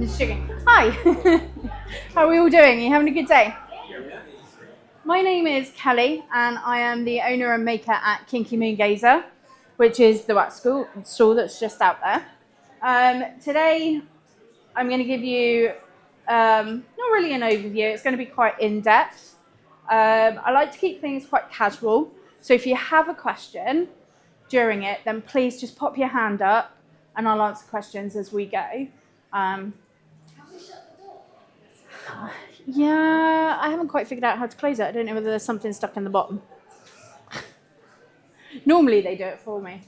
Just checking. Hi. How are we all doing? Are you having a good day? My name is Kelly, and I am the owner and maker at Kinky Moon Gazer, which is the wax stall that's just out there. Today, I'm going to give you not really an overview. It's going to be quite in-depth. I like to keep things quite casual. So if you have a question during it, then please just pop your hand up, and I'll answer questions as we go. Yeah, I haven't quite figured out how to close it. I don't know whether there's something stuck in the bottom. Normally they do it for me.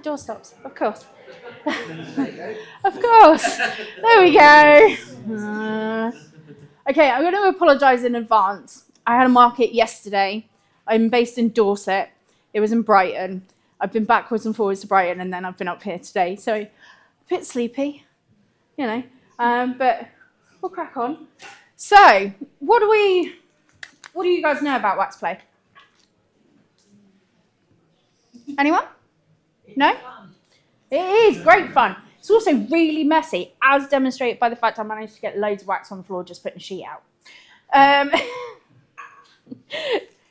Door stops, of course. Of course. There we go. Okay, I'm going to apologise in advance. I had a market yesterday. I'm based in Dorset. It was in Brighton. I've been backwards and forwards to Brighton, and then I've been up here today. So a bit sleepy, but we'll crack on. So, what do you guys know about wax play? Anyone? No? It is great fun. It's also really messy, as demonstrated by the fact I managed to get loads of wax on the floor just putting a sheet out.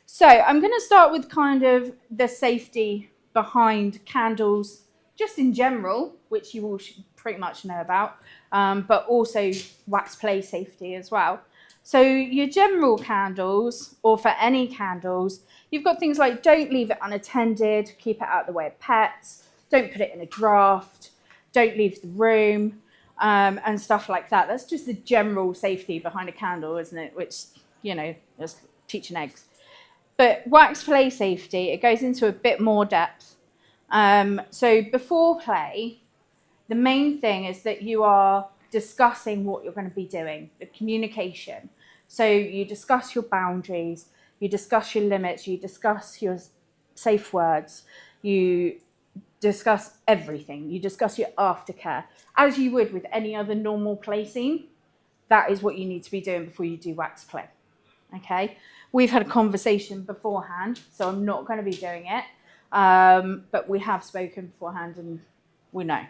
So I'm going to start with kind of the safety behind candles, just in general, which you all should pretty much know about, but also wax play safety as well. So your general candles, or for any candles, you've got things like don't leave it unattended, keep it out of the way of pets, don't put it in a draft, don't leave the room, and stuff like that. That's just the general safety behind a candle, isn't it? Which, is teaching eggs. But wax play safety, it goes into a bit more depth. So before play, the main thing is that you are discussing what you're going to be doing, the communication. So you discuss your boundaries, you discuss your limits, you discuss your safe words, you discuss everything. You discuss your aftercare, as you would with any other normal play scene. That is what you need to be doing before you do wax play. Okay? We've had a conversation beforehand, so I'm not going to be doing it. But we have spoken beforehand, and we know.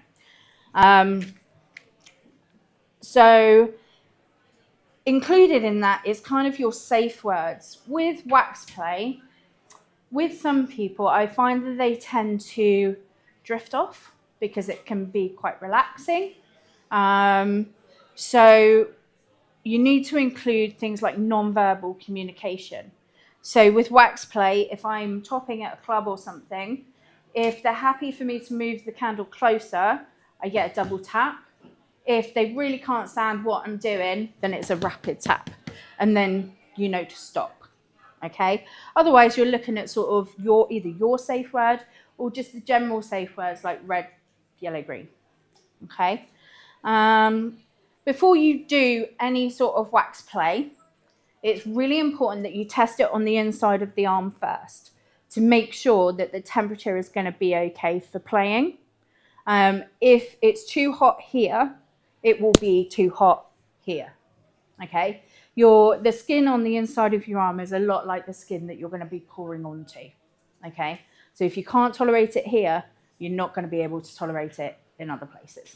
So included in that is kind of your safe words. With wax play, with some people, I find that they tend to drift off because it can be quite relaxing. So you need to include things like non-verbal communication. So with wax play, if I'm topping at a club or something, if they're happy for me to move the candle closer, I get a double tap. If they really can't stand what I'm doing, then it's a rapid tap. And then you know to stop. Okay? Otherwise, you're looking at sort of either your safe word or just the general safe words like red, yellow, green. Okay? Before you do any sort of wax play, it's really important that you test it on the inside of the arm first to make sure that the temperature is going to be okay for playing. If it's too hot here, it will be too hot here. Okay? The skin on the inside of your arm is a lot like the skin that you're going to be pouring onto. Okay? So if you can't tolerate it here, you're not going to be able to tolerate it in other places.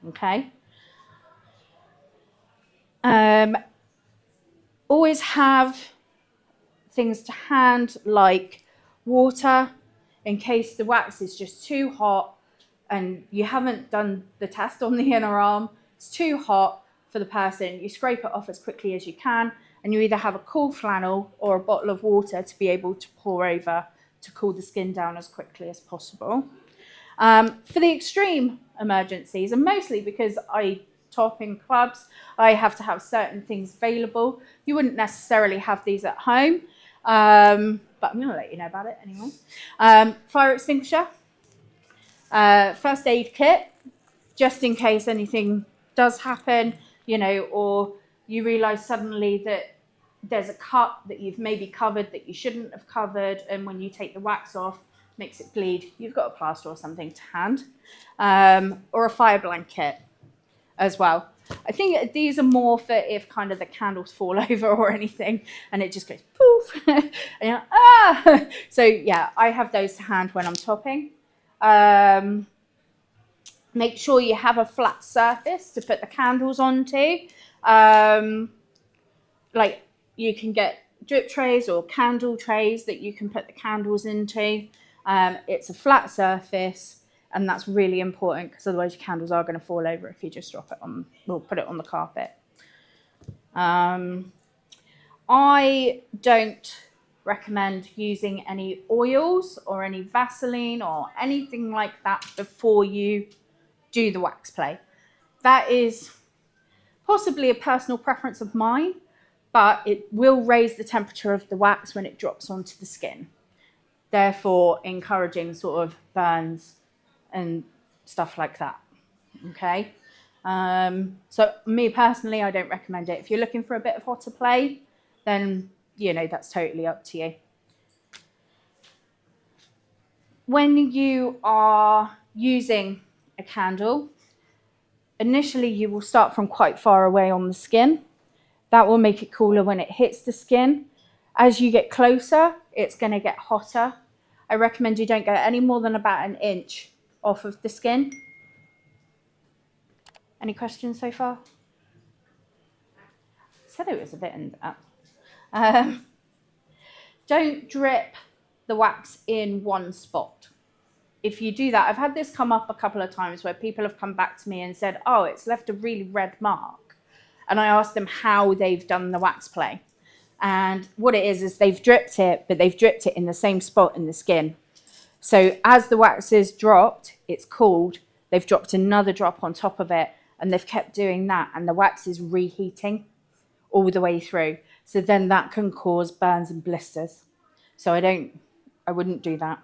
Okay? Always have things to hand like water in case the wax is just too hot and you haven't done the test on the inner arm. It's too hot for the person. You scrape it off as quickly as you can, and you either have a cool flannel or a bottle of water to be able to pour over to cool the skin down as quickly as possible. For the extreme emergencies, and mostly because I top in clubs, I have to have certain things available. You wouldn't necessarily have these at home, but I'm going to let you know about it anyway. Fire extinguisher, first aid kit, just in case anything does happen, or you realise suddenly that there's a cut that you've maybe covered that you shouldn't have covered, and when you take the wax off, makes it bleed, you've got a plaster or something to hand, or a fire blanket as well. I think these are more for if kind of the candles fall over or anything and it just goes poof. and you're like, ah! So yeah, I have those to hand when I'm topping. Make sure you have a flat surface to put the candles onto. Like you can get drip trays or candle trays that you can put the candles into. It's a flat surface, and that's really important because otherwise your candles are going to fall over if you just drop it on, or put it on the carpet. I don't recommend using any oils or any Vaseline or anything like that before you do the wax play. That is possibly a personal preference of mine, but it will raise the temperature of the wax when it drops onto the skin, therefore encouraging sort of burns and stuff like that. Okay, so me personally, I don't recommend it. If you're looking for a bit of hotter play, then that's totally up to you. When you are using a candle, initially you will start from quite far away on the skin. That will make it cooler when it hits the skin. As you get closer, it's going to get hotter. I recommend you don't go any more than about an inch off of the skin. Any questions so far? I said it was a bit in that. Don't drip the wax in one spot. If you do that, I've had this come up a couple of times where people have come back to me and said, oh, it's left a really red mark. And I asked them how they've done the wax play. And what it is they've dripped it, but they've dripped it in the same spot in the skin. So as the wax is dropped, it's cooled, they've dropped another drop on top of it, and they've kept doing that, and the wax is reheating all the way through. So then that can cause burns and blisters. So I wouldn't do that.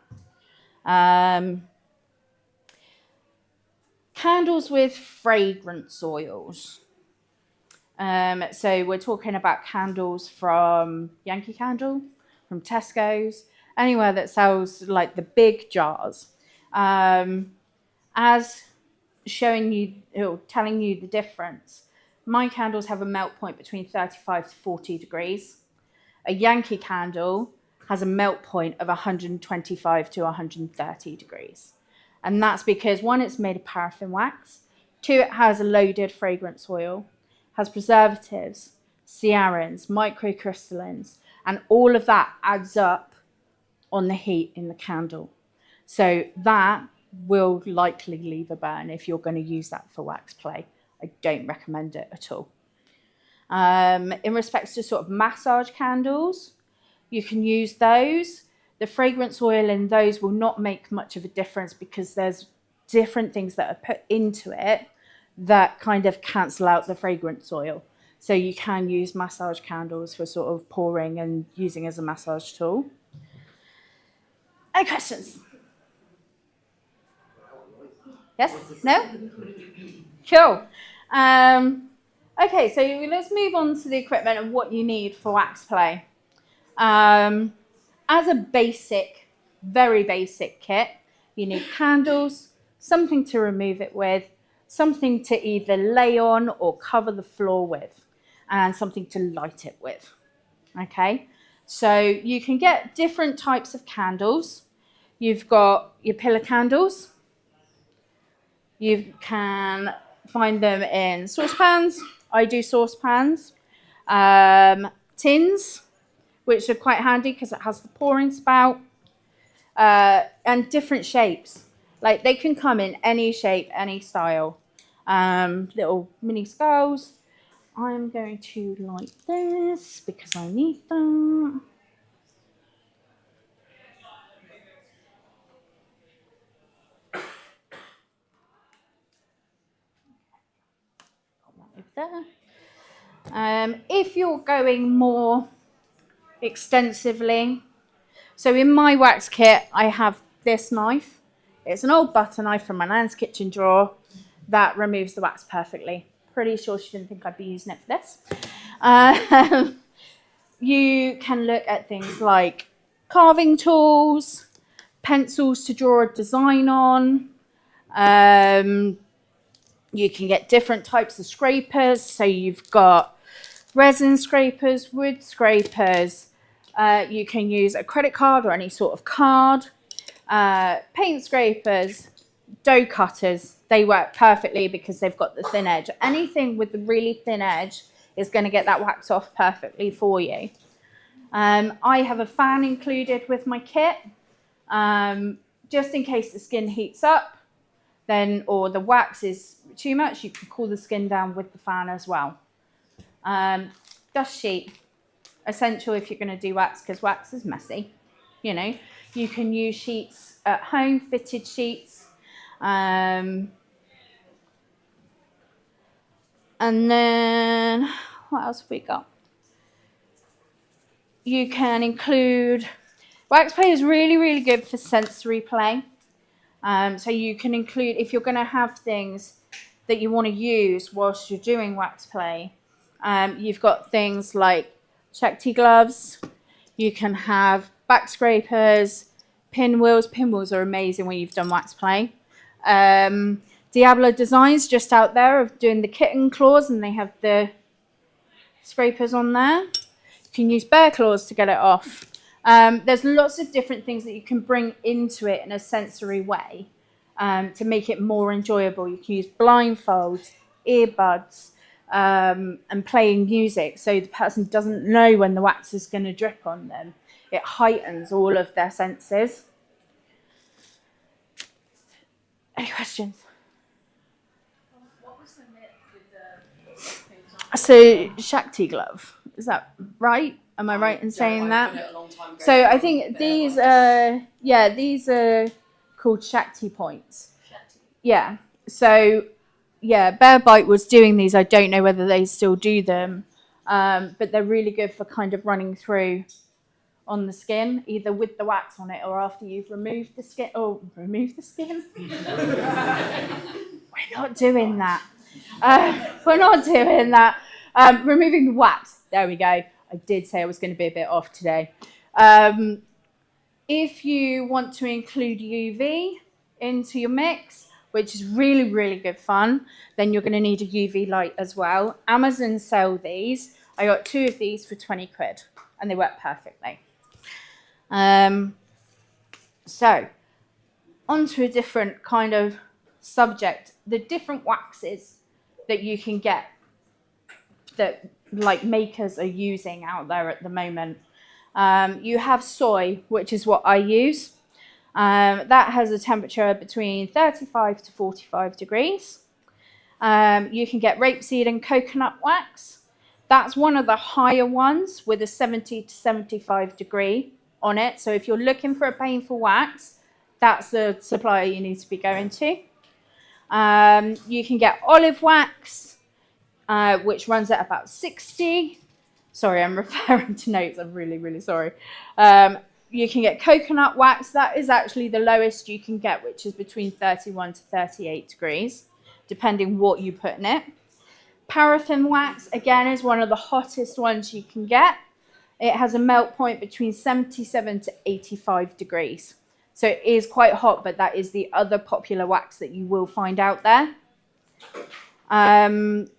Candles with fragrance oils. So we're talking about candles from Yankee Candle, from Tesco's, anywhere that sells like the big jars. As showing you, or telling you the difference, my candles have a melt point between 35 to 40 degrees. A Yankee candle has a melt point of 125 to 130 degrees. And that's because, one, it's made of paraffin wax. Two, it has a loaded fragrance oil, has preservatives, stearins, microcrystallins, and all of that adds up on the heat in the candle. So that will likely leave a burn if you're going to use that for wax play. I don't recommend it at all. In respects to sort of massage candles, you can use those. The fragrance oil in those will not make much of a difference because there's different things that are put into it that kind of cancel out the fragrance oil. So you can use massage candles for sort of pouring and using as a massage tool. Any questions? Yes? No? Cool. Okay, so let's move on to the equipment and what you need for wax play. As a basic, very basic kit, you need candles, something to remove it with, something to either lay on or cover the floor with, and something to light it with. Okay, so you can get different types of candles. You've got your pillar candles. You can find them in saucepans. I do saucepans. Tins, which are quite handy because it has the pouring spout, and different shapes. Like they can come in any shape, any style. Little mini skulls. I'm going to light this because I need that. There. If you're going more extensively, so in my wax kit I have this knife. It's an old butter knife from my nan's kitchen drawer that removes the wax perfectly. Pretty sure she didn't think I'd be using it for this. You can look at things like carving tools, pencils to draw a design on. You can get different types of scrapers. So you've got resin scrapers, wood scrapers, You can use a credit card or any sort of card. Paint scrapers, dough cutters, they work perfectly because they've got the thin edge. Anything with the really thin edge is going to get that wax off perfectly for you. I have a fan included with my kit, just in case the skin heats up, then or the wax is too much, you can cool the skin down with the fan as well. Dust sheet, essential if you're going to do wax, because wax is messy. You know, you can use sheets at home, fitted sheets. And then what else have we got? You can include, wax play is really, really good for sensory play. So you can include, if you're going to have things that you want to use whilst you're doing wax play, you've got things like Shakti gloves. You can have back scrapers, pinwheels. Pinwheels are amazing when you've done wax play. Diablo Designs just out there of doing the kitten claws, and they have the scrapers on there. You can use bear claws to get it off. There's lots of different things that you can bring into it in a sensory way to make it more enjoyable. You can use blindfolds, earbuds, and playing music so the person doesn't know when the wax is going to drip on them. It heightens all of their senses. Any questions? What was the myth with the So Shakti glove, is that right? Am I right in saying that? So I think these are called Shakti points. Yeah. So yeah, Bear Bite was doing these. I don't know whether they still do them, but they're really good for kind of running through on the skin, either with the wax on it or after you've removed the skin. Oh, remove the skin? We're not doing that. We're not doing that. Removing the wax. There we go. I did say I was going to be a bit off today. If you want to include UV into your mix, which is really, really good fun, then you're going to need a UV light as well. Amazon sell these. I got 2 of these for 20 quid, and they work perfectly. So, onto a different kind of subject. The different waxes that you can get that like makers are using out there at the moment. You have soy, which is what I use. That has a temperature between 35 to 45 degrees. You can get rapeseed and coconut wax. That's one of the higher ones with a 70 to 75 degree on it. So if you're looking for a painful wax, that's the supplier you need to be going to. You can get olive wax, which runs at about 60. Sorry, I'm referring to notes. I'm really, really sorry. You can get coconut wax. That is actually the lowest you can get, which is between 31 to 38 degrees, depending what you put in it. Paraffin wax, again, is one of the hottest ones you can get. It has a melt point between 77 to 85 degrees. So it is quite hot, but that is the other popular wax that you will find out there.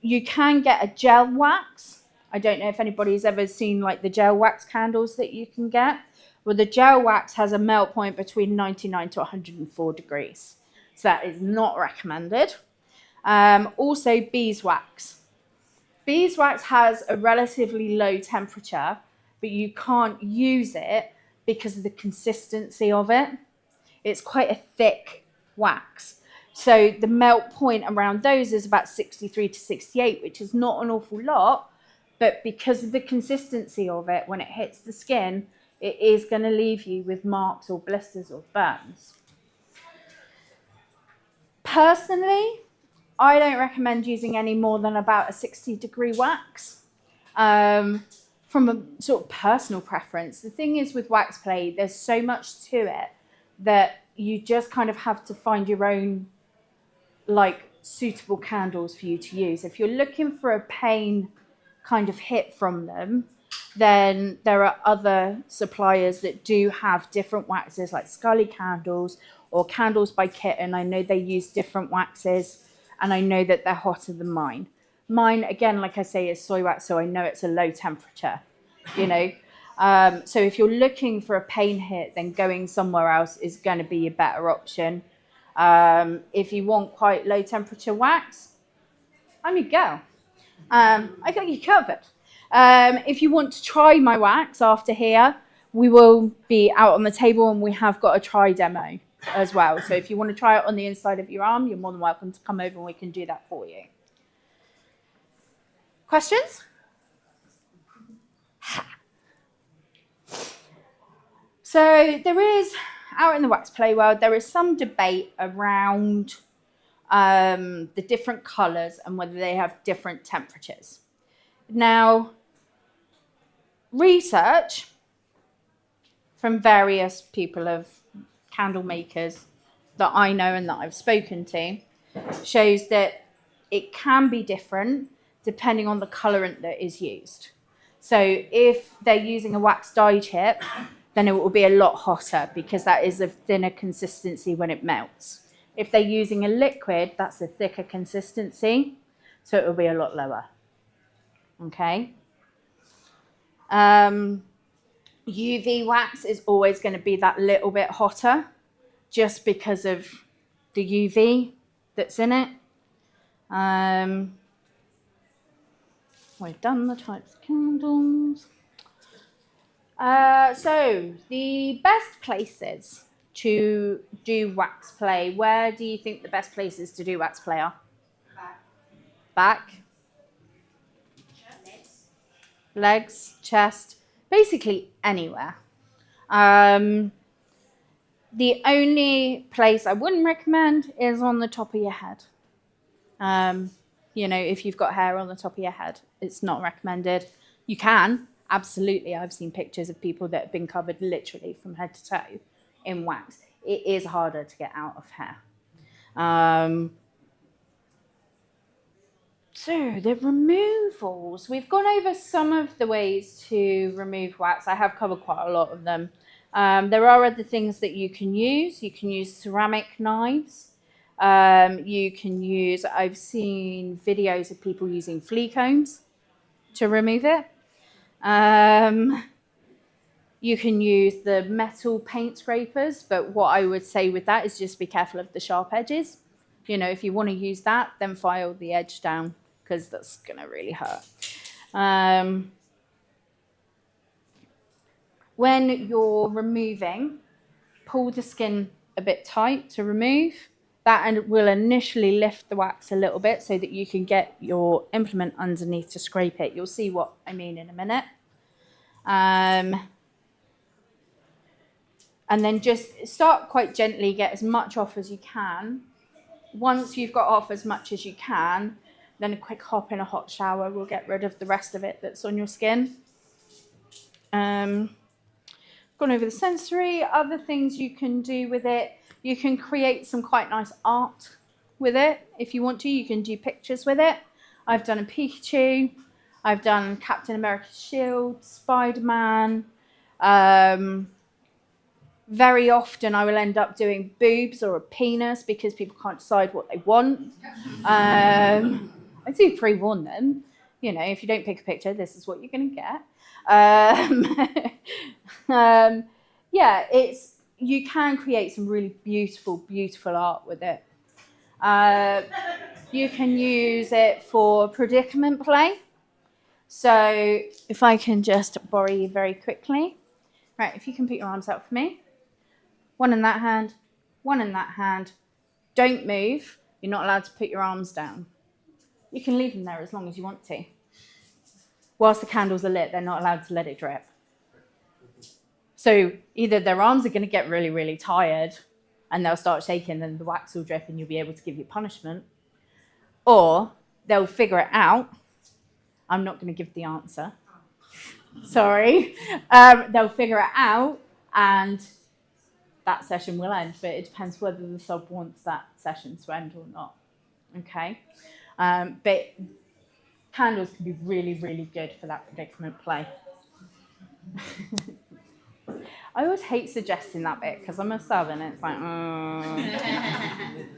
You can get a gel wax. I don't know if anybody's ever seen like the gel wax candles that you can get. Well, the gel wax has a melt point between 99 to 104 degrees. So that is not recommended. Also beeswax. Beeswax has a relatively low temperature, but you can't use it because of the consistency of it. It's quite a thick wax. So the melt point around those is about 63 to 68, which is not an awful lot, but because of the consistency of it, when it hits the skin, it is going to leave you with marks or blisters or burns. Personally, I don't recommend using any more than about a 60-degree wax. From a sort of personal preference, the thing is with wax play, there's so much to it that you just kind of have to find your own like suitable candles for you to use. If you're looking for a pain kind of hit from them, then there are other suppliers that do have different waxes, like Scully Candles or Candles by Kitten. I know they use different waxes, and I know that they're hotter than mine. Mine, again, like I say, is soy wax, so I know it's a low temperature, you know. So if you're looking for a paint hit, then going somewhere else is going to be a better option. If you want quite low temperature wax, I'm your girl. I got you covered. If you want to try my wax after here, we will be out on the table and we have got a try demo as well. So if you want to try it on the inside of your arm, you're more than welcome to come over and we can do that for you. Questions? So there is, out in the wax play world, there is some debate around the different colours and whether they have different temperatures. Now, research from various people of candle makers that I know and that I've spoken to shows that it can be different depending on the colorant that is used. So if they're using a wax dye tip, then it will be a lot hotter because that is a thinner consistency when it melts. If they're using a liquid, that's a thicker consistency, so it will be a lot lower. Okay. UV wax is always going to be that little bit hotter just because of the UV that's in it. We've done the types of candles. So the best places to do wax play, where do you think the best places to do wax play are? Back. Legs, chest, basically anywhere. The only place I wouldn't recommend is on the top of your head. You know, if you've got hair on the top of your head, it's not recommended. You can, absolutely. I've seen pictures of people that have been covered literally from head to toe in wax. It is harder to get out of hair. So the removals, we've gone over some of the ways to remove wax. I have covered quite a lot of them. There are other things that you can use. You can use ceramic knives. You can use, I've seen videos of people using flea combs to remove it. You can use the metal paint scrapers, but what I would say with that is just be careful of the sharp edges. You know, if you want to use that, then file the edge down because that's going to really hurt. When you're removing, pull the skin a bit tight to remove. That will initially lift the wax a little bit so that you can get your implement underneath to scrape it. You'll see what I mean in a minute. And then just start quite gently, get as much off as you can. Once you've got off as much as you can, then a quick hop in a hot shower will get rid of the rest of it that's on your skin. Gone over the sensory. Other things you can do with it. You can create some quite nice art with it. If you want to, you can do pictures with it. I've done a Pikachu. I've done Captain America's shield, Spider-Man. Very often I will end up doing boobs or a penis because people can't decide what they want. I do pre-warn them. You know, if you don't pick a picture, this is what you're going to get. Yeah, you can create some really beautiful, beautiful art with it. You can use it for predicament play. So if I can just borrow you very quickly. Right, if you can put your arms out for me. One in that hand, one in that hand. Don't move. You're not allowed to put your arms down. You can leave them there as long as you want to. Whilst the candles are lit, they're not allowed to let it drip. So either their arms are going to get really, really tired and they'll start shaking and the wax will drip and you'll be able to give you punishment. Or they'll figure it out. I'm not going to give the answer. Sorry. They'll figure it out and that session will end, but it depends whether the sub wants that session to end or not. Okay? But candles can be really, really good for that predicament play. I always hate suggesting that bit because I'm a sub and it's like, and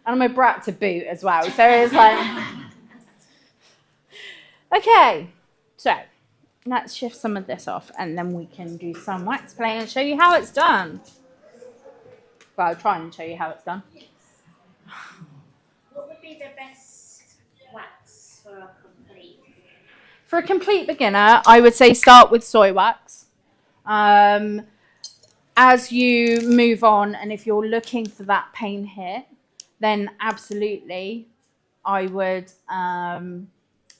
I'm a brat to boot as well. So it's like, okay, so let's shift some of this off and then we can do some wax play and show you how it's done. Well, I'll try and show you how it's done. What would be the best wax for a complete? For a complete beginner, I would say start with soy wax. As you move on, and if you're looking for that pain hit, then absolutely, I would,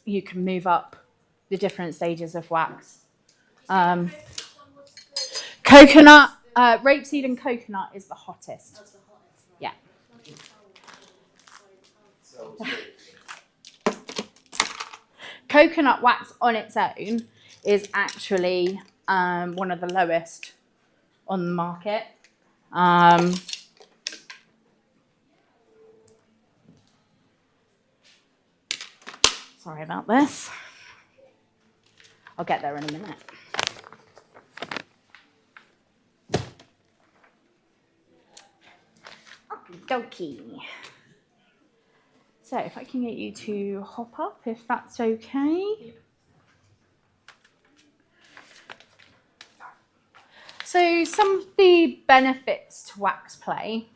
you can move up the different stages of wax. Coconut, rapeseed and coconut is the hottest. That's the hottest one. Yeah. Coconut wax on its own is actually one of the lowest on the market. Sorry about this. I'll get there in a minute. Okie dokie. So if I can get you to hop up, if that's okay. So some of the benefits to wax play,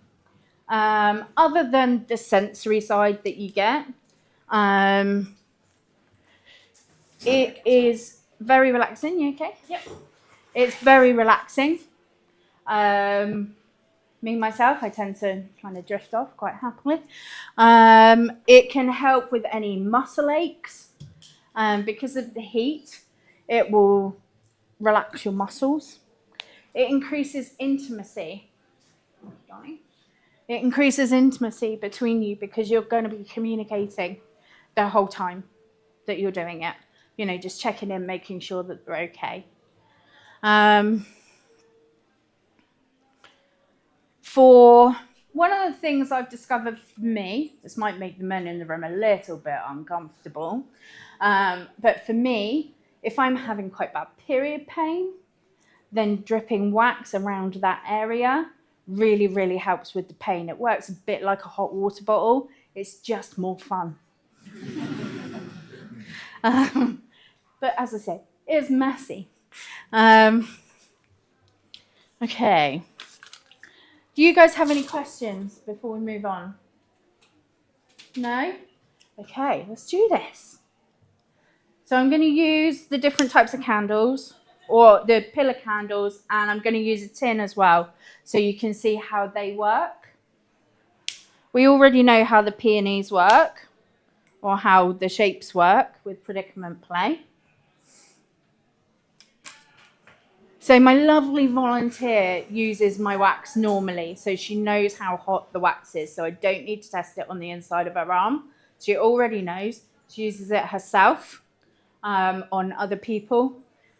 other than the sensory side that you get, it is very relaxing. You okay? Yep. It's very relaxing. Me, myself, I tend to kind of drift off quite happily. It can help with any muscle aches. Because of the heat, it will relax your muscles. It increases intimacy. It increases intimacy between you because you're going to be communicating the whole time that you're doing it. You know, just checking in, making sure that they're okay. For one of the things I've discovered for me, this might make the men in the room a little bit uncomfortable, but for me, if I'm having quite bad period pain, then dripping wax around that area really, really helps with the pain. It works a bit like a hot water bottle. It's just more fun. But as I said, it's messy. Okay. Do you guys have any questions before we move on? No? Okay, let's do this. So I'm going to use the different types of candles, or the pillar candles, and I'm going to use a tin as well, so you can see how they work. We already know how the peonies work, or how the shapes work with predicament play. So my lovely volunteer uses my wax normally, so she knows how hot the wax is, so I don't need to test it on the inside of her arm. She already knows. She uses it herself on other people.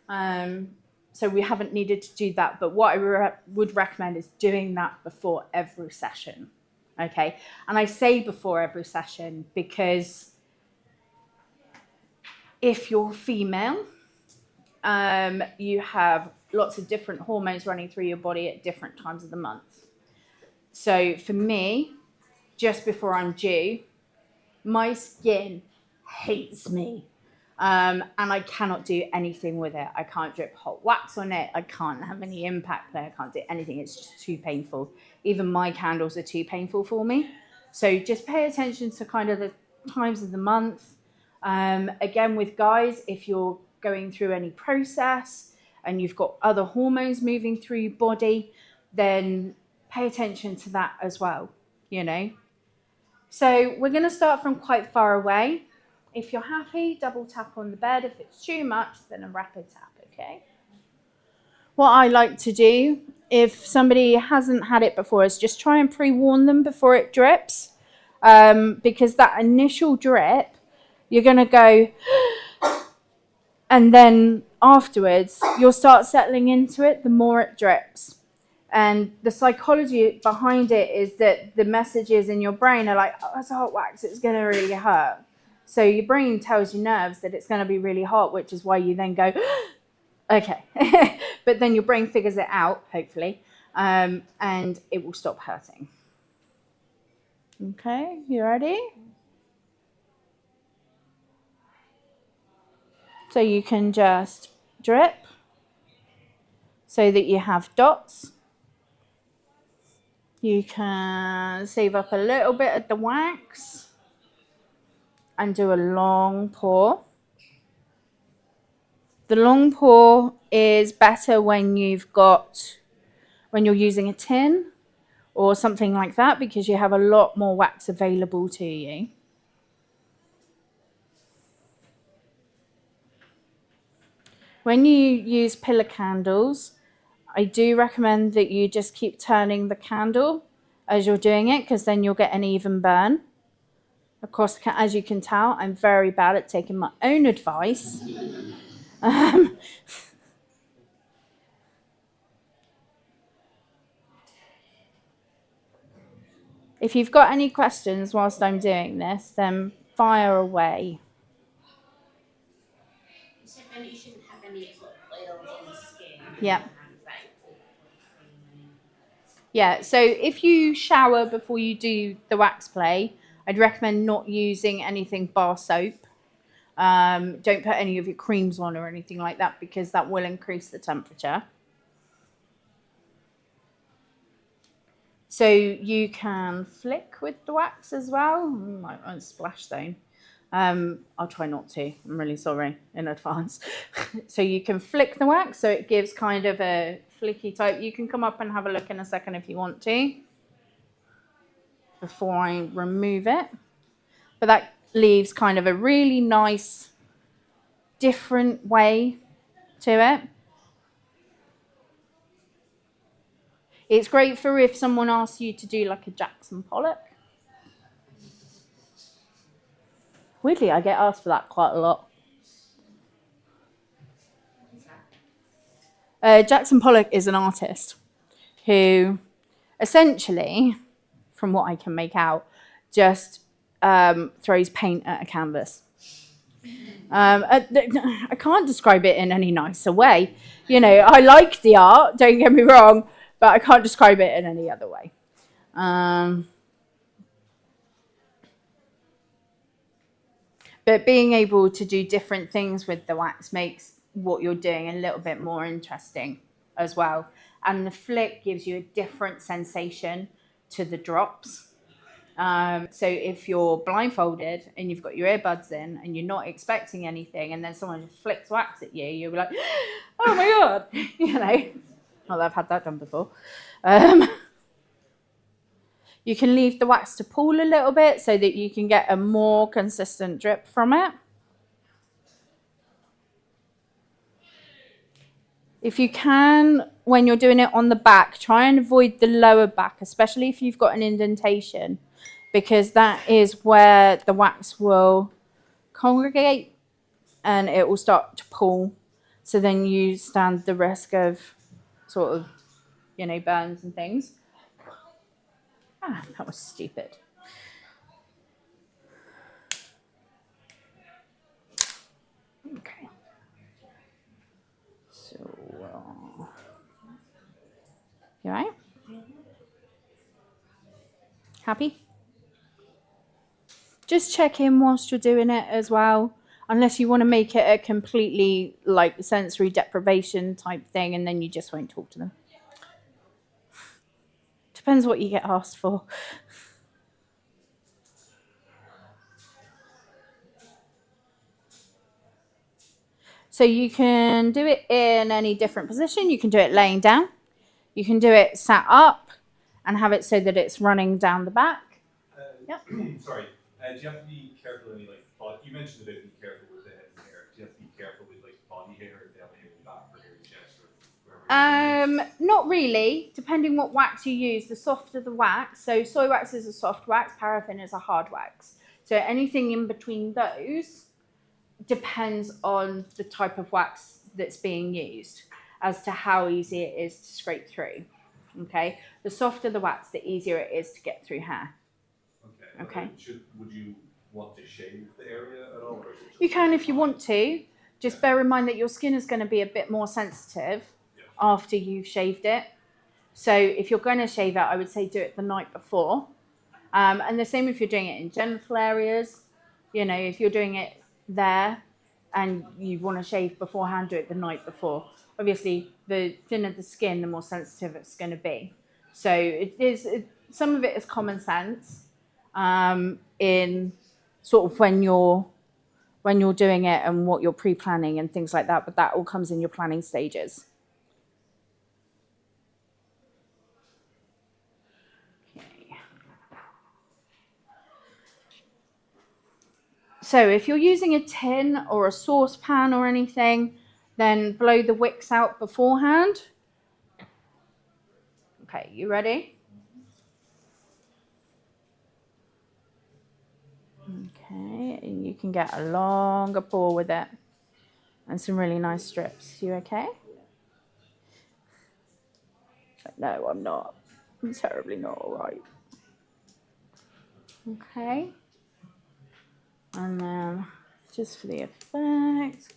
So we haven't needed to do that, but what I would recommend is doing that before every session, okay? And I say before every session because if you're female, you have lots of different hormones running through your body at different times of the month. So for me, just before I'm due, my skin hates me. And I cannot do anything with it. I can't drip hot wax on it. I can't have any impact there. I can't do anything. It's just too painful. Even my candles are too painful for me. So just pay attention to kind of the times of the month. Again, with guys, if you're going through any process and you've got other hormones moving through your body, then pay attention to that as well, you know. So we're going to start from quite far away. If you're happy, double tap on the bed. If it's too much, then a rapid tap, okay? What I like to do, if somebody hasn't had it before, is just try and pre-warn them before it drips. Because that initial drip, you're going to go, and then afterwards, you'll start settling into it the more it drips. And the psychology behind it is that the messages in your brain are like, oh, it's hot wax, it's going to really hurt. So your brain tells your nerves that it's going to be really hot, which is why you then go, okay. But then your brain figures it out, hopefully, and it will stop hurting. Okay, you ready? So you can just drip so that you have dots. You can save up a little bit of the wax and do a long pour. The long pour is better when you're using a tin or something like that, because you have a lot more wax available to you. When you use pillar candles, I do recommend that you just keep turning the candle as you're doing it, because then you'll get an even burn. Of course, as you can tell, I'm very bad at taking my own advice. If you've got any questions whilst I'm doing this, then fire away. You said then you shouldn't have any sort of oils on the skin. Yeah. Yeah, so if you shower before you do the wax play, I'd recommend not using anything bar soap. Don't put any of your creams on or anything like that, because that will increase the temperature. So you can flick with the wax as well. My splash zone. I'll try not to. I'm really sorry in advance. So you can flick the wax, so it gives kind of a flicky type. You can come up and have a look in a second if you want to, before I remove it. But that leaves kind of a really nice, different way to it. It's great for if someone asks you to do like a Jackson Pollock. Weirdly, I get asked for that quite a lot. Jackson Pollock is an artist who essentially, from what I can make out, just throws paint at a canvas. I can't describe it in any nicer way. You know, I like the art, don't get me wrong, but I can't describe it in any other way. But being able to do different things with the wax makes what you're doing a little bit more interesting as well. And the flick gives you a different sensation to the drops. So if you're blindfolded and you've got your earbuds in and you're not expecting anything, and then someone just flicks wax at you, you'll be like, oh my God, you know. Well, I've had that done before. You can leave the wax to pool a little bit so that you can get a more consistent drip from it. If you can, when you're doing it on the back, try and avoid the lower back, especially if you've got an indentation, because that is where the wax will congregate and it will start to pool. So then you stand the risk of sort of, you know, burns and things. Ah, that was stupid. Okay. So, you all right? Happy? Just check in whilst you're doing it as well, unless you want to make it a completely like sensory deprivation type thing, and then you just won't talk to them. Depends what you get asked for. So you can do it in any different position. You can do it laying down. You can do it sat up and have it so that it's running down the back. Yep. Sorry. Do you have to be careful any like body? You mentioned about being careful with the head and hair. Do you have to be careful with like body hair and belly and back or hair and chest or wherever? Not really. Depending what wax you use, the softer the wax. So soy wax is a soft wax. Paraffin is a hard wax. So anything in between those depends on the type of wax that's being used as to how easy it is to scrape through. Okay, the softer the wax, the easier it is to get through hair. Okay. Would you want to shave the area at all? Or is it just you can if you want to. Just bear in mind that your skin is going to be a bit more sensitive after you've shaved it. So if you're going to shave it, I would say do it the night before. And the same if you're doing it in genital areas. You know, if you're doing it there, and you want to shave beforehand, do it the night before. Obviously, the thinner the skin, the more sensitive it's going to be. So some of it is common sense in sort of when you're doing it and what you're pre-planning and things like that, but that all comes in your planning stages. Okay. So if you're using a tin or a saucepan or anything, then blow the wicks out beforehand. Okay, you ready? Okay, and you can get a longer pour with it and some really nice strips. You okay? No, I'm not. I'm terribly not all right. Okay. And then just for the effect,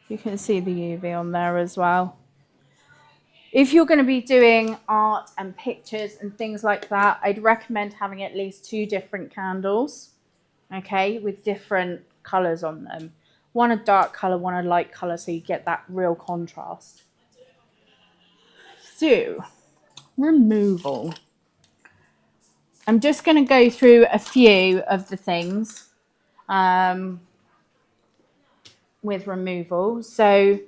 you can see the UV on there as well. If you're going to be doing art and pictures and things like that, I'd recommend having at least 2 different candles, okay, with different colours on them. One a dark colour, one a light colour, so you get that real contrast. So, removal. I'm just going to go through a few of the things with removal. So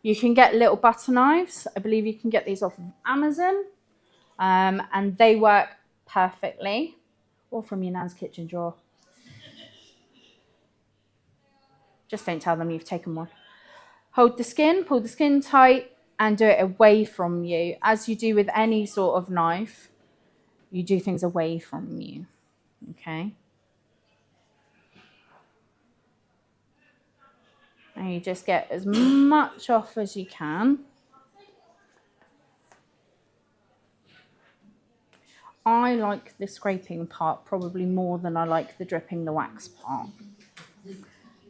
you can get little butter knives. I believe you can get these off of Amazon, and they work perfectly, or from your nan's kitchen drawer. Just don't tell them you've taken one. Hold the skin, pull the skin tight, and do it away from you. As you do with any sort of knife, you do things away from you, okay? And you just get as much off as you can. I like the scraping part probably more than I like the dripping the wax part.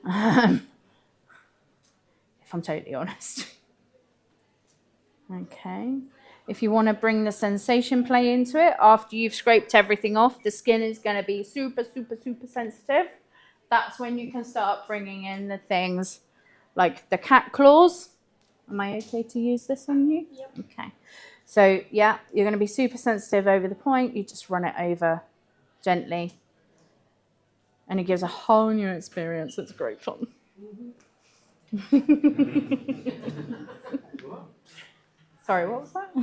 If I'm totally honest. Okay. If you want to bring the sensation play into it, after you've scraped everything off, the skin is going to be super, super, super sensitive. That's when you can start bringing in the things like the cat claws. Am I okay to use this on you? Yep. Okay. So, yeah, you're going to be super sensitive over the point. You just run it over gently. And it gives a whole new experience. It's great fun. Sorry, what was that?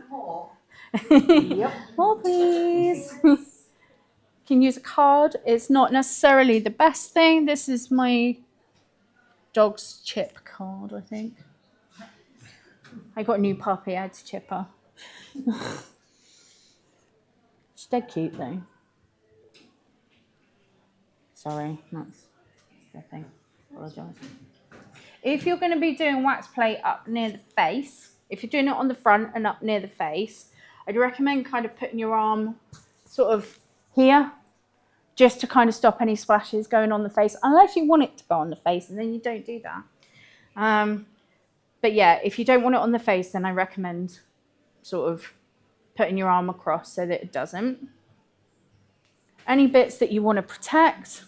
More. Yep. More, please. Can use a card. It's not necessarily the best thing. This is my dog's chip card, I think. I got a new puppy. I had to chip her. She's dead cute, though. Sorry, that's the thing. Apologise. If you're going to be doing wax play up near the face, if you're doing it on the front and up near the face, I'd recommend kind of putting your arm sort of here, just to kind of stop any splashes going on the face, unless you want it to go on the face, and then you don't do that. But yeah, if you don't want it on the face, then I recommend sort of putting your arm across so that it doesn't. Any bits that you want to protect,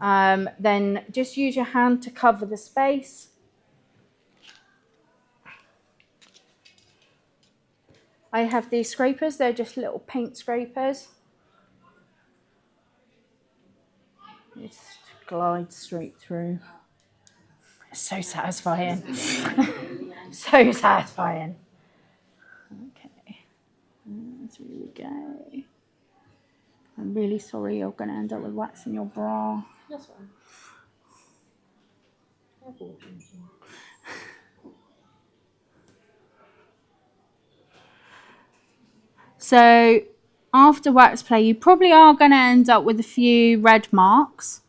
then just use your hand to cover the space. I have these scrapers, they're just little paint scrapers. Just glide straight through. It's so satisfying. So satisfying. Okay, through we go. I'm really sorry you're going to end up with wax in your bra. That's fine. So after wax play, you probably are going to end up with a few red marks.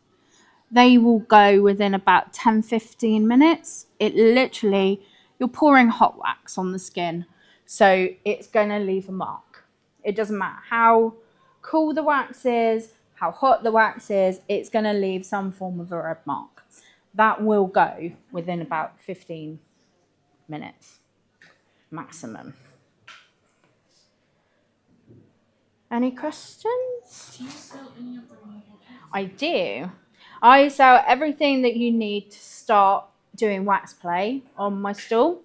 They will go within about 10-15 minutes. It literally, you're pouring hot wax on the skin, so it's going to leave a mark. It doesn't matter how cool the wax is, how hot the wax is, it's going to leave some form of a red mark. That will go within about 15 minutes maximum. Any questions? Do you sell any of the removal kits? I do. I sell everything that you need to start doing wax play on my stall.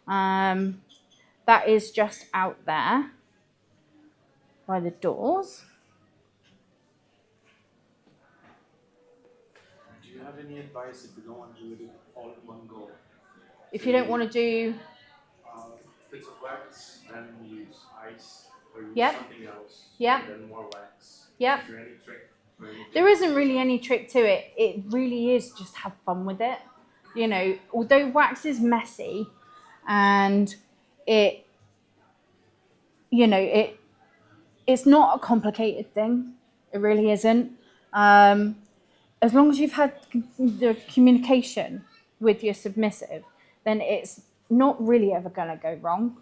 That is just out there by the doors. Do you have any advice if you don't want to do it all in one go? If you don't want to do, Bits of wax, then use ice or use Yep. something else, Yep. and then more wax. Yep. Is there any trick? Or anything? there isn't really any trick to it. It really is just have fun with it. You know, although wax is messy and it, you know, it's not a complicated thing. It really isn't. As long as you've had the communication with your submissive, then it's not really ever going to go wrong.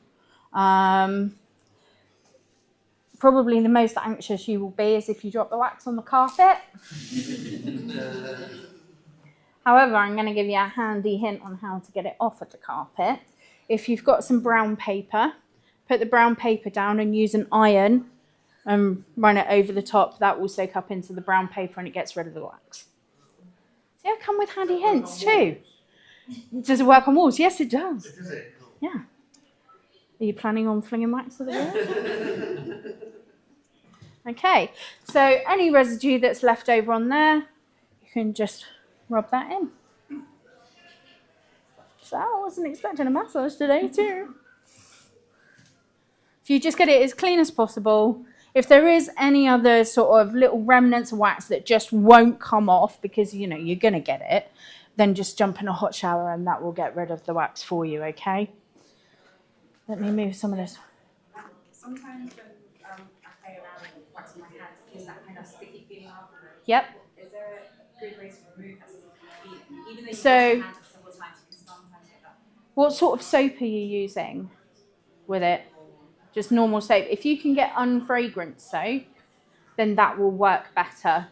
Probably the most anxious you will be is if you drop the wax on the carpet. However, I'm going to give you a handy hint on how to get it off of the carpet. If you've got some brown paper, put the brown paper down and use an iron and run it over the top. That will soak up into the brown paper and it gets rid of the wax. See, I come with handy hints too. Does it work on walls? Yes, it does. Yeah. Are you planning on flinging wax at the wall? Okay, so any residue that's left over on there, you can just rub that in. So I wasn't expecting a massage today too. So you just get it as clean as possible. If there is any other sort of little remnants of wax that just won't come off because, you know, you're going to get it, then just jump in a hot shower and that will get rid of the wax for you, okay? Let me move some of this. Sometimes when I play around with wax on my hands, it gives that kind of sticky feeling afterwards. Yep. Is there a good way to remove that sticky feeling? Even though you So- wash your hands several times, you can sometimes get that. What sort of soap are you using with it? Just normal soap. If you can get unfragrant soap, then that will work better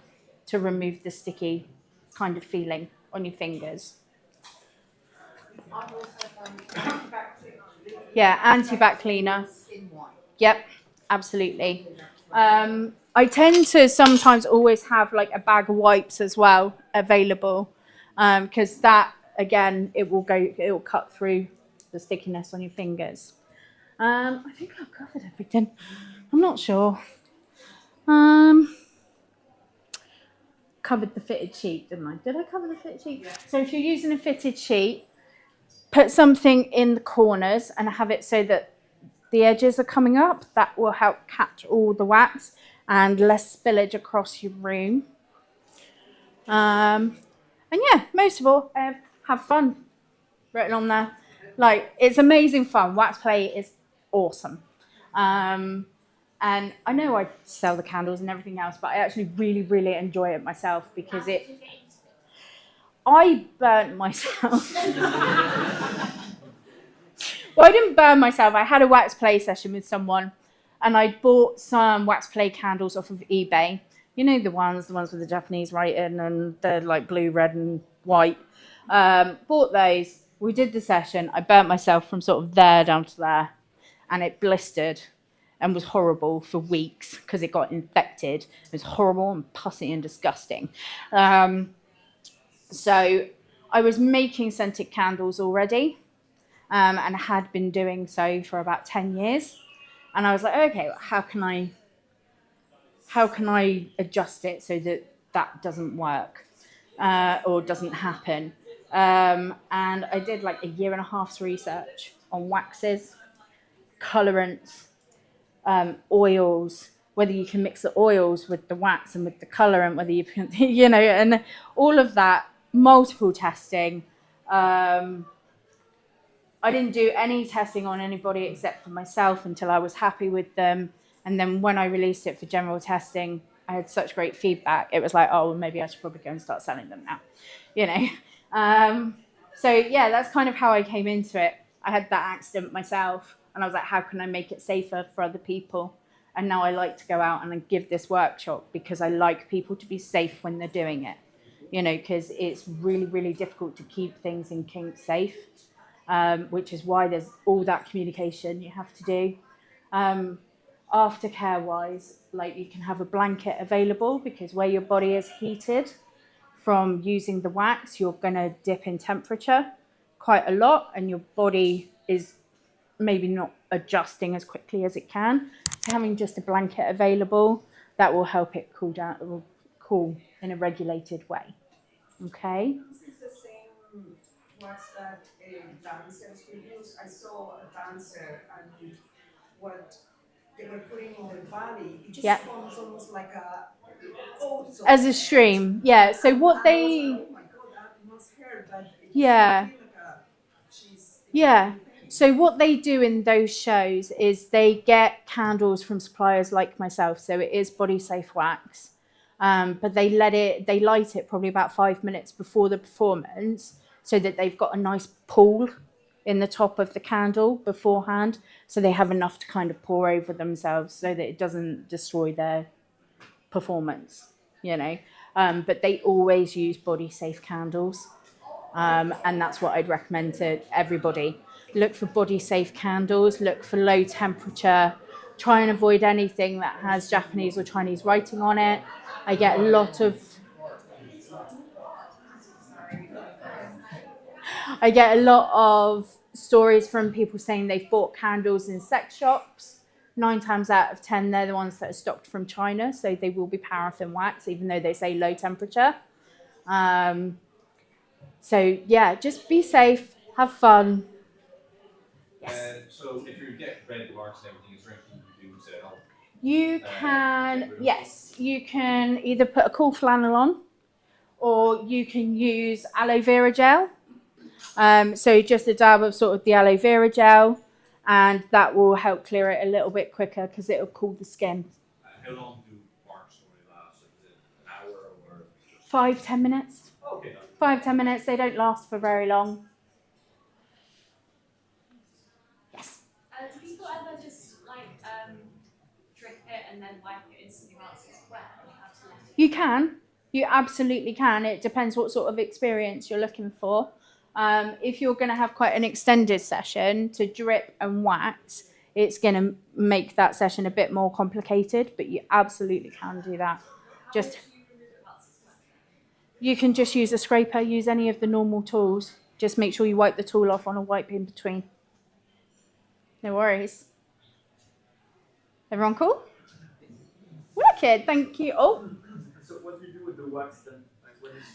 to remove the sticky kind of feeling on your fingers. I've also found Yeah, anti-bac cleaner. Yep, absolutely. I tend to sometimes always have like a bag of wipes as well available, because that again it will cut through the stickiness on your fingers. I think I've covered everything. I'm not sure. Covered the fitted sheet, didn't I? Did I cover the fitted sheet? Yeah. So if you're using a fitted sheet, put something in the corners and have it so that the edges are coming up. That will help catch all the wax and less spillage across your room. And yeah, most of all, have fun. Written on there. Like, it's amazing fun. Wax play is awesome. And I know I sell the candles and everything else, but I actually really, really enjoy it myself because I burnt myself. Well, I didn't burn myself. I had a wax play session with someone and I bought some wax play candles off of eBay. You know the ones with the Japanese writing and they're like blue, red and white. Bought those. We did the session. I burnt myself from sort of there down to there and it blistered and was horrible for weeks because it got infected. It was horrible and pussy and disgusting. So I was making scented candles already. And had been doing so for about 10 years. And I was like, okay, how can I adjust it so that doesn't work or doesn't happen? And I did like a year and a half's research on waxes, colorants, oils, whether you can mix the oils with the wax and with the colorant, whether you can, you know, and all of that, multiple testing. I didn't do any testing on anybody except for myself until I was happy with them. And then when I released it for general testing, I had such great feedback. It was like, oh, well, maybe I should probably go and start selling them now, you know. So yeah, that's kind of how I came into it. I had that accident myself and I was like, how can I make it safer for other people? And now I like to go out and give this workshop because I like people to be safe when they're doing it, you know, because it's really, really difficult to keep things in kink safe. Which is why there's all that communication you have to do. aftercare wise, like you can have a blanket available, because where your body is heated from using the wax, you're going to dip in temperature quite a lot, and your body is maybe not adjusting as quickly as it can. So having just a blanket available, that will help it cool down, it will cool in a regulated way. Okay. This is the same wax that dancers will use. I saw a dancer and what they were putting in their body, it just Yeah. forms almost like a ozone. As a stream, yeah. So what And I was they, like, oh my god, that must hurt, but it Yeah. doesn't feel like a she's Yeah. So what they do in those shows is they get candles from suppliers like myself. So it is body safe wax, but they light it probably about 5 minutes before the performance, so that they've got a nice pool in the top of the candle beforehand, so they have enough to kind of pour over themselves, so that it doesn't destroy their performance. But they always use body safe candles. And that's what I'd recommend to everybody. Look for body safe candles, look for low temperature, try and avoid anything that has Japanese or Chinese writing on it. I get a lot of stories from people saying they've bought candles in sex shops. 9 times out of 10, they're the ones that are stocked from China, so they will be paraffin wax, even though they say low temperature. So yeah, just be safe, have fun. Yes. So if you get red marks and everything, is there anything you can do to help? You can either put a cool flannel on, or you can use aloe vera gel. So just a dab of sort of the aloe vera gel, and that will help clear it a little bit quicker, because it will cool the skin. How long do marks normally last? Is it an hour or just... 5-10 minutes. Okay. 5-10 minutes. They don't last for very long. Yes. Do people ever just drip it and then wipe it instantly once it's wet? Or you have to let it? You can. You absolutely can. It depends what sort of experience you're looking for. If you're going to have quite an extended session, to drip and wax, it's going to make that session a bit more complicated, but you absolutely can do that. Just, you can just use a scraper, use any of the normal tools. Just make sure you wipe the tool off on a wipe in between. No worries. Everyone cool? Wicked, thank you. Oh. So what do you do with the wax then?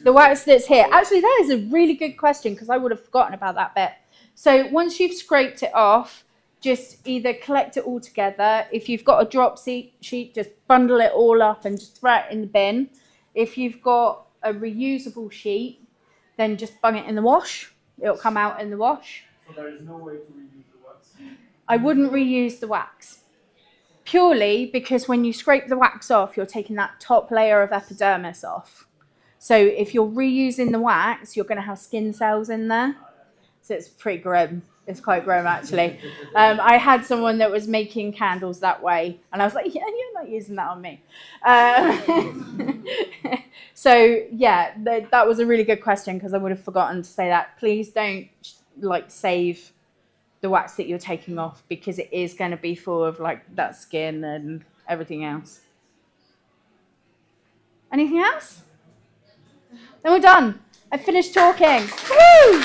The wax that's here. Actually, that is a really good question, because I would have forgotten about that bit. So once you've scraped it off, just either collect it all together. If you've got a drop sheet, just bundle it all up and just throw it in the bin. If you've got a reusable sheet, then just bung it in the wash. It'll come out in the wash. So there is no way to reuse the wax? I wouldn't reuse the wax. Purely because when you scrape the wax off, you're taking that top layer of epidermis off. So if you're reusing the wax, you're going to have skin cells in there. So it's pretty grim. It's quite grim, actually. I had someone that was making candles that way, and I was like, yeah, you're not using that on me. So yeah, that was a really good question, because I would have forgotten to say that. Please don't save the wax that you're taking off, because it is going to be full of that skin and everything else. Anything else? Then we're done. I finished talking. Woo!